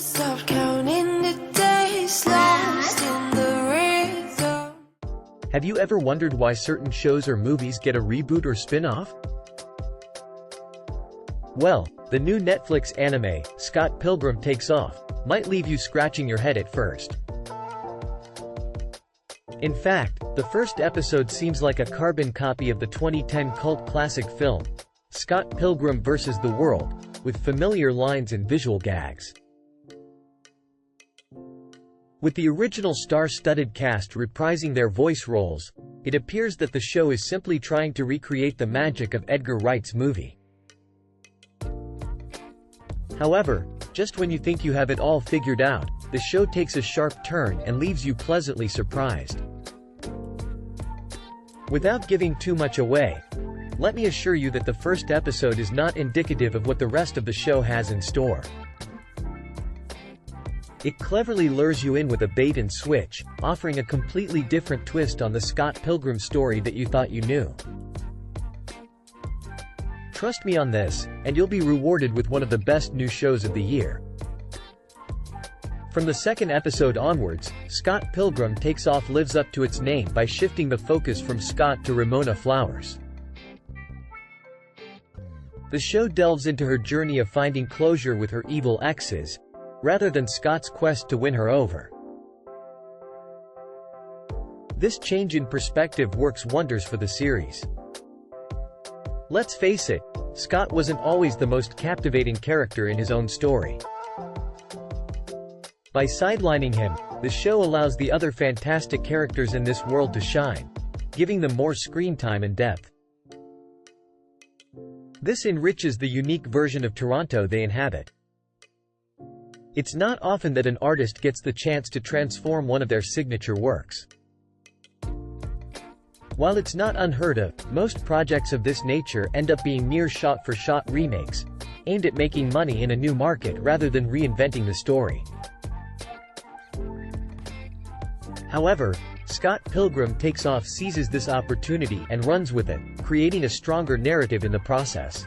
Stop counting the days lost in the rhythm. Have you ever wondered why certain shows or movies get a reboot or spin-off? Well, the new Netflix anime, Scott Pilgrim Takes Off, might leave you scratching your head at first. In fact, the first episode seems like a carbon copy of the 2010 cult classic film, Scott Pilgrim vs. the World, with familiar lines and visual gags. With the original star-studded cast reprising their voice roles, it appears that the show is simply trying to recreate the magic of Edgar Wright's movie. However, just when you think you have it all figured out, the show takes a sharp turn and leaves you pleasantly surprised. Without giving too much away, let me assure you that the first episode is not indicative of what the rest of the show has in store. It cleverly lures you in with a bait and switch, offering a completely different twist on the Scott Pilgrim story that you thought you knew. Trust me on this, and you'll be rewarded with one of the best new shows of the year. From the second episode onwards, Scott Pilgrim Takes Off lives up to its name by shifting the focus from Scott to Ramona Flowers. The show delves into her journey of finding closure with her evil exes, rather than Scott's quest to win her over. This change in perspective works wonders for the series. Let's face it, Scott wasn't always the most captivating character in his own story. By sidelining him, the show allows the other fantastic characters in this world to shine, giving them more screen time and depth. This enriches the unique version of Toronto they inhabit. It's not often that an artist gets the chance to transform one of their signature works. While it's not unheard of, most projects of this nature end up being mere shot-for-shot remakes, aimed at making money in a new market rather than reinventing the story. However, Scott Pilgrim Takes Off seizes this opportunity and runs with it, creating a stronger narrative in the process.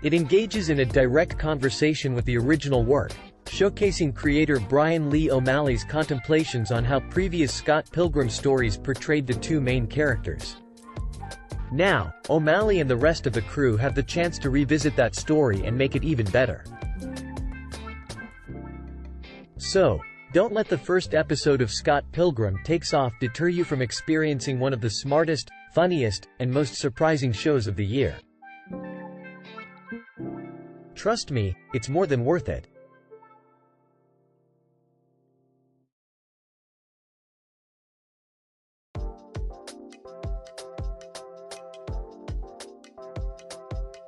It engages in a direct conversation with the original work, showcasing creator Brian Lee O'Malley's contemplations on how previous Scott Pilgrim stories portrayed the two main characters. Now, O'Malley and the rest of the crew have the chance to revisit that story and make it even better. So, don't let the first episode of Scott Pilgrim Takes Off deter you from experiencing one of the smartest, funniest, and most surprising shows of the year. Trust me, it's more than worth it.